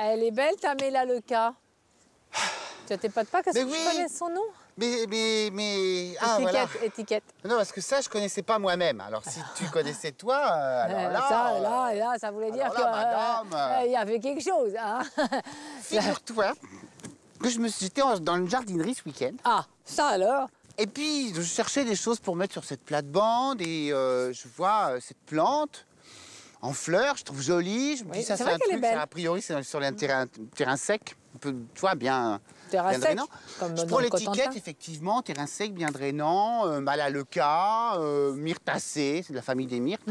Elle est belle, ta Mela Leca. Tu t'épates pas, qu'est-ce que tu connais son nom? Ah, voilà. Étiquette. Non, parce que ça, je connaissais pas moi-même. Alors, si tu connaissais toi, alors là... Ça voulait dire madame, qu'il y avait quelque chose. Hein. Figure-toi que j'étais dans une jardinerie ce week-end. Ah, ça alors? Et puis, je cherchais des choses pour mettre sur cette plate-bande et je vois cette plante en fleurs, je trouve jolie. Je me dis, ça, c'est un truc, ça, a priori, c'est sur un terrain sec, un peu, tu vois, bien drainant. Je prends l'étiquette, effectivement, terrain sec, bien drainant, Mela Leca, myrtacée, c'est de la famille des myrtes.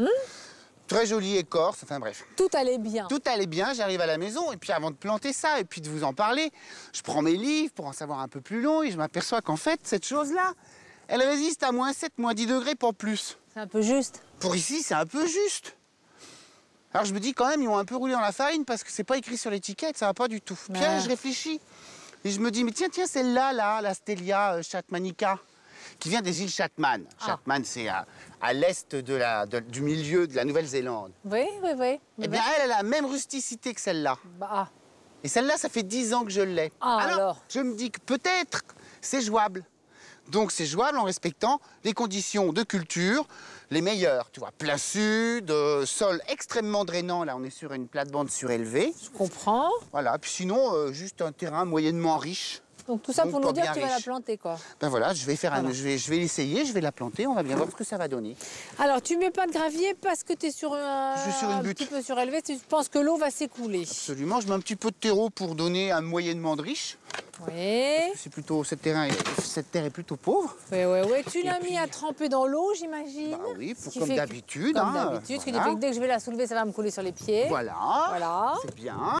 Très jolie écorce, enfin bref. Tout allait bien. Tout allait bien, j'arrive à la maison, et puis avant de planter ça, et puis de vous en parler, je prends mes livres pour en savoir un peu plus long, et je m'aperçois qu'en fait, cette chose-là, elle résiste à -7, -10 degrés, pas plus. C'est un peu juste. Pour ici, c'est un peu juste. Alors je me dis quand même, ils ont un peu roulé dans la farine, parce que c'est pas écrit sur l'étiquette, ça va pas du tout. Puis là, je réfléchis, et je me dis, mais tiens, celle-là, la Stelia Chatmanica, qui vient des îles Chatman. Chatman, c'est à l'est du milieu de la Nouvelle-Zélande. Oui. Eh bien, elle a la même rusticité que celle-là. Bah. Et celle-là, ça fait 10 ans que je l'ai. Alors, je me dis que peut-être c'est jouable. Donc, c'est jouable en respectant les conditions de culture les meilleures. Tu vois, plein sud, sol extrêmement drainant. Là, on est sur une plate-bande surélevée. Je comprends. Voilà. Puis sinon, juste un terrain moyennement riche. Donc tout ça pour nous dire que tu vas la planter, quoi. Ben voilà, je vais l'essayer, je vais la planter, on va bien voir ce que ça va donner. Alors, tu mets pas de gravier parce que tu es sur je suis sur une butte. Un petit peu surélevé, tu penses que l'eau va s'écouler. Absolument, je mets un petit peu de terreau pour donner un moyennement de riche. Oui. C'est plutôt, cette terre est plutôt pauvre. Oui. Tu l'as mis à tremper dans l'eau, j'imagine. Bah oui, comme d'habitude. Comme d'habitude, ce qui fait que dès que je vais la soulever, ça va me couler sur les pieds. Voilà. Voilà. C'est bien.